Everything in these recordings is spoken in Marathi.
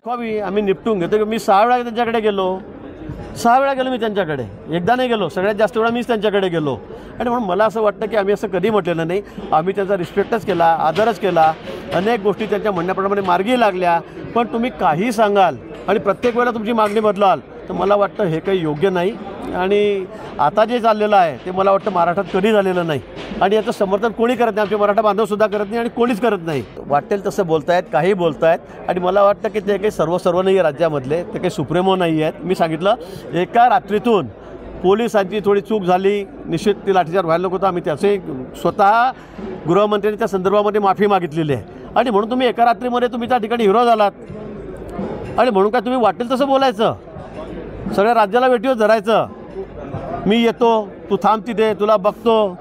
आम्ही निपटून घेतो. मी 6 वेळा त्यांच्याकडे गेलो, 6 वेळा गेलो मी त्यांच्याकडे, एकदा नाही गेलो, सगळ्यात जास्त वेळा मीच त्यांच्याकडे गेलो. आणि म्हणून मला असं वाटतं की आम्ही असं कधी म्हटलेलं नाही. आम्ही त्यांचा रिस्पेक्टच केला, आदरच केला, अनेक गोष्टी त्यांच्या म्हणण्याप्रमाणे मार्गी लागल्या. पण तुम्ही काही सांगाल आणि प्रत्येक वेळेला तुमची मागणी बदलाल तर मला वाटतं हे काही योग्य नाही. आणि आता जे चाललेलं आहे ते मला वाटतं महाराष्ट्रात कधी झालेलं नाही आणि याचं समर्थन कोणी करत नाही. आमचे मराठा बांधवसुद्धा करत नाही आणि कोणीच करत नाही. वाटेल तसं बोलतायत, काही बोलतायत आणि मला वाटतं की ते काही सर्व नाही आहे राज्यामधले, ते काही सुप्रेमो नाही आहेत. मी सांगितलं एका रात्रीतून पोलिसांची थोडी चूक झाली, निश्चित ती लाठीचार्ज व्हायला नको होता. आम्ही त्याचे स्वतः गृहमंत्र्यांनी त्या संदर्भामध्ये माफी मागितलेली आहे. आणि म्हणून तुम्ही एका रात्रीमध्ये तुम्ही त्या ठिकाणी हिरो झालात आणि म्हणून काय तुम्ही वाटेल तसं बोलायचं, सगळ्या राज्याला वेठीवर धरायचं. मी येतो, तू थांब तिथे, तुला बघतो,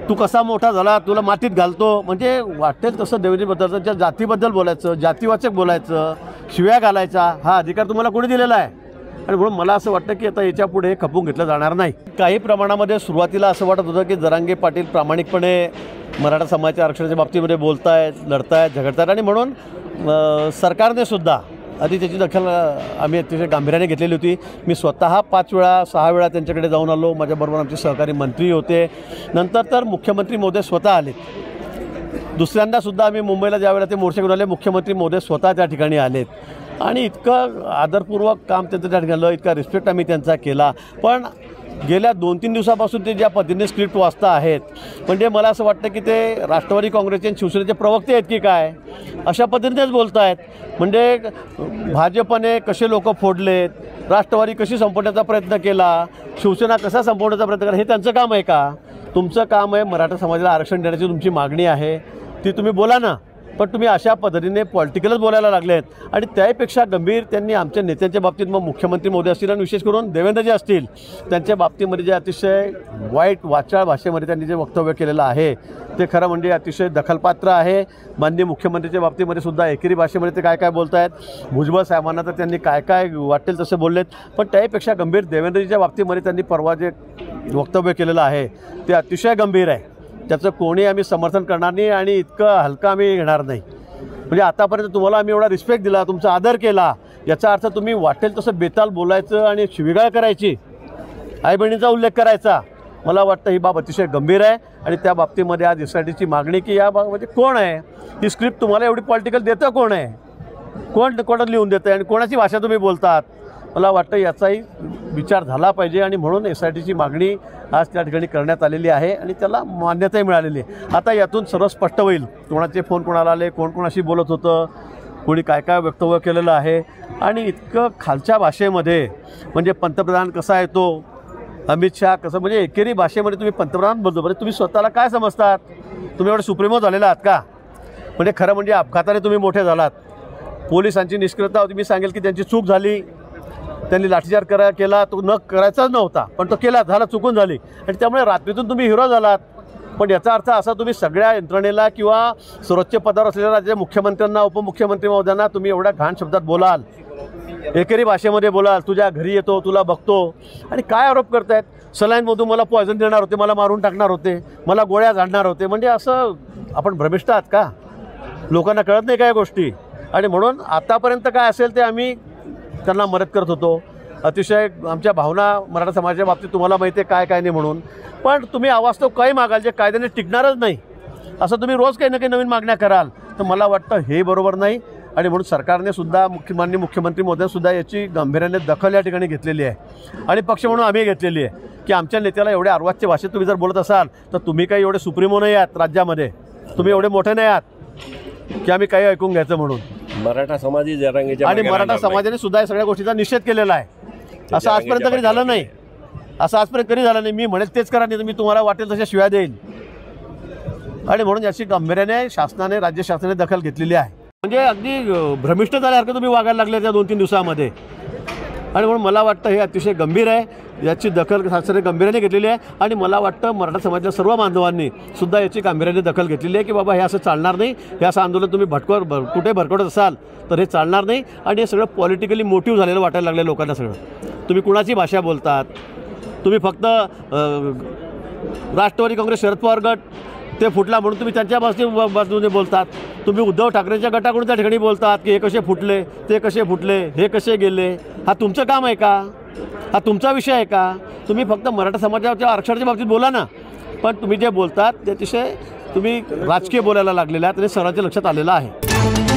तू कसा मोठा झाला, तुला मातीत घालतो. म्हणजे वाटेल तसं देवेंद्रबद्दलच्या जातीबद्दल बोलायचं, जातीवाचक बोलायचं, शिव्या घालायचा हा अधिकार तुम्हाला कोणी दिलेला आहे. आणि म्हणून मला असं वाटतं की आता याच्या पुढे खपवून घेतलं जाणार नाही. काही प्रमाणामध्ये सुरुवातीला असं वाटत होतं की जरांगे पाटील प्रामाणिकपणे मराठा समाजाच्या आरक्षणाच्या बाबतीमध्ये बोलतायत, लढतायत, झगडतायत आणि म्हणून सरकारने सुद्धा आधी त्याची दखल आम्ही अतिशय गांभीर्याने घेतलेली होती. मी स्वतः 5 वेळा 6 वेळा त्यांच्याकडे जाऊन आलो. माझ्याबरोबर आमचे सहकारी मंत्री होते. नंतर तर मुख्यमंत्री महोदय स्वतः आले. दुसऱ्यांदासुद्धा आम्ही मुंबईला ज्यावेळेला ते मोर्चे घेऊन आले, मुख्यमंत्री महोदय स्वतः त्या ठिकाणी आलेत आणि इतकं आदरपूर्वक काम त्यांचं त्या ठिकाणी, इतका रिस्पेक्ट आम्ही त्यांचा केला. पण गेल्या 2-3 दिवसापासून ते ज्या पद्धतीने स्क्रिप्ट वाचता आहेत म्हणजे मला असं वाटतं की ते राष्ट्रवादी काँग्रेसचे आणि शिवसेनेचे प्रवक्ते आहेत की काय, अशा पद्धतीनेच बोलत आहेत. म्हणजे भाजपने कसे लोक फोडलेत, राष्ट्रवादी कशी संपवण्याचा प्रयत्न केला, शिवसेना कसा संपवण्याचा प्रयत्न केला, हे त्यांचं काम आहे का? तुमचं काम आहे मराठा समाजाला आरक्षण देण्याची तुमची मागणी आहे ती तुम्ही बोला ना. पण तुम्ही अशा पद्धतीने पॉलिटिकलच बोलायला लागलेत. आणि त्यापेक्षा गंभीर त्यांनी आमच्या नेत्यांच्या बाबतीत, मग मुख्यमंत्री महोदय असतील आणि विशेष करून देवेंद्रजी असतील, त्यांच्या बाबतीमध्ये जे अतिशय वाईट वाचाळ भाषेमध्ये त्यांनी जे वक्तव्य केलेलं आहे ते खरं म्हणजे अतिशय दखलपात्र आहे. माननीय मुख्यमंत्र्यांच्या बाबतीमध्ये सुद्धा एकेरी भाषेमध्ये ते काय काय बोलत आहेत. भुजबळ साहेबांना तर त्यांनी काय काय वाटेल तसे बोललेत. पण त्यापेक्षा गंभीर देवेंद्रजीच्या बाबतीमध्ये त्यांनी परवा जे वक्तव्य केलेलं आहे ते अतिशय गंभीर आहे. त्याचं कोणी आम्ही समर्थन करणार नाही आणि इतकं हलकं आम्ही घेणार नाही. म्हणजे आतापर्यंत तुम्हाला आम्ही एवढा रिस्पेक्ट दिला, तुमचा आदर केला, याचा अर्थ तुम्ही वाटेल तसं बेताल बोलायचं आणि शिवीगाळ करायची, आई बहिणीचा उल्लेख करायचा, मला वाटतं ही बाब अतिशय गंभीर आहे. आणि त्या बाबतीमध्ये आज एसआयटीची मागणी की या बाबतीमध्ये कोण आहे, ही स्क्रिप्ट तुम्हाला एवढी पॉलिटिकल देतं कोण आहे, कोणाला लिहून देतं आहे आणि कोणाची भाषा तुम्ही बोलतात, मला वाटतं याचाही विचार झाला पाहिजे. आणि म्हणून एसआयटीची मागणी आज त्या ठिकाणी करण्यात आलेली आहे आणि त्याला मान्यताही मिळालेली आहे. आता यातून सर्व स्पष्ट होईल कोणाचे फोन कोणाला आले, कोण कोणाशी बोलत होतं, कोणी काय काय वक्तव्य केलेलं आहे. आणि इतकं खालच्या भाषेमध्ये म्हणजे पंतप्रधान कसा येतो, अमित शहा कसं, म्हणजे एकेरी भाषेमध्ये तुम्ही पंतप्रधान बोलतो. म्हणजे तुम्ही स्वतःला काय समजतात, तुम्ही एवढे सुप्रीमो झालेला आहात का? म्हणजे खरं म्हणजे अपघाताने तुम्ही मोठे झालात. पोलिसांची निष्क्रियता होती. मी सांगेल की त्यांची चूक झाली, त्यांनी लाठीचार्ज केला, तो न करायचाच नव्हता पण तो केला, झाला, चुकून झाली आणि त्यामुळे रात्रीतून तुम्ही हिरो झालात. पण याचा अर्थ असा तुम्ही सगळ्या यंत्रणेला किंवा सर्वोच्च पदावर असलेल्या राज्याच्या मुख्यमंत्र्यांना, उपमुख्यमंत्री महोदयांना तुम्ही एवढ्या घाण शब्दात बोलाल, एकेरी भाषेमध्ये बोलाल, तुझ्या घरी येतो, तुला बघतो आणि काय आरोप करतायत, सलाईनमधून मला पॉयझन देणार होते, मला मारून टाकणार होते, मला गोळ्या झाडणार होते. म्हणजे असं आपण भ्रमिष्ठ आहात का? लोकांना कळत नाही काय गोष्टी. आणि म्हणून आतापर्यंत काय असेल ते आम्ही त्यांना मदत करत होतो. अतिशय आमच्या भावना मराठा समाजाच्या बाबतीत तुम्हाला माहिती आहे काय काय नाही म्हणून. पण तुम्ही अवास्तव काही मागाल जे कायद्याने टिकणारच नाही, असं तुम्ही रोज काही ना काही नवीन मागण्या कराल तर मला वाटतं हे बरोबर नाही. आणि म्हणून सरकारने सुद्धा माननीय मुख्यमंत्री महोदयांसुद्धा याची गांभीर्याने दखल या ठिकाणी घेतलेली आहे आणि पक्ष म्हणून आम्ही घेतलेली आहे की आमच्या नेत्याला एवढ्या अर्वाच्य भाषेत तुम्ही जर बोलत असाल तर तुम्ही काही एवढे सुप्रीमो नाही आहात राज्यामध्ये, तुम्ही एवढे मोठे नाही आहात की आम्ही काही ऐकून घ्यायचं म्हणून. मराठा समाजी जरांगेच्या आणि मराठा समाजाने सुद्धा या सगळ्या गोष्टीचा निषेध केलेला आहे. असं आजपर्यंत कधी झालं नाही, असं आजपर्यंत कधी झालं नाही. मी म्हणेल तेच करा, नाही तर मी तुम्हाला वाटेल तशा शिव्या देईल. आणि म्हणून याची गांभीर्याने शासनाने, राज्य शासनाने दखल घेतलेली आहे. म्हणजे अगदी भ्रमिष्ट झाल्यासारखं तुम्ही वागायला लागले त्या 2-3 दिवसामध्ये. आणि म्हणून मला वाटतं हे अतिशय गंभीर आहे, याची दखल शासनाने गंभीर्याने घेतलेली आहे. आणि मला वाटतं मराठा समाजाच्या सर्व बांधवांनी सुद्धा याची गांभीर्याने दखल घेतलेली आहे की बाबा हे असं चालणार नाही, हे असं आंदोलन तुम्ही कुठे भरकटत असाल तर हे चालणार नाही. आणि हे सगळं पॉलिटिकली मोटिव्ह झालेलं वाटायला लागलं लोकांना. सगळं तुम्ही कुणाची भाषा बोलतात, तुम्ही फक्त राष्ट्रवादी काँग्रेस, शरद पवार गट, ते फुटला म्हणून तुम्ही त्यांच्या बाजूने बोलतात. तुम्ही उद्धव ठाकरेंच्या गटाकडून त्या ठिकाणी बोलतात की हे कसे फुटले, ते कसे फुटले, हे कसे गेले. हा तुमचं काम आहे का? हा तुमचा विषय आहे का? तुम्ही फक्त मराठा समाजाच्या आरक्षणाच्या बाबतीत बोला ना, पण तुम्ही जे बोलतात ते अतिशय तुम्ही राजकीय बोलायला लागलेला आहे. ते सर्वांच्या लक्षात आलेलं आहे.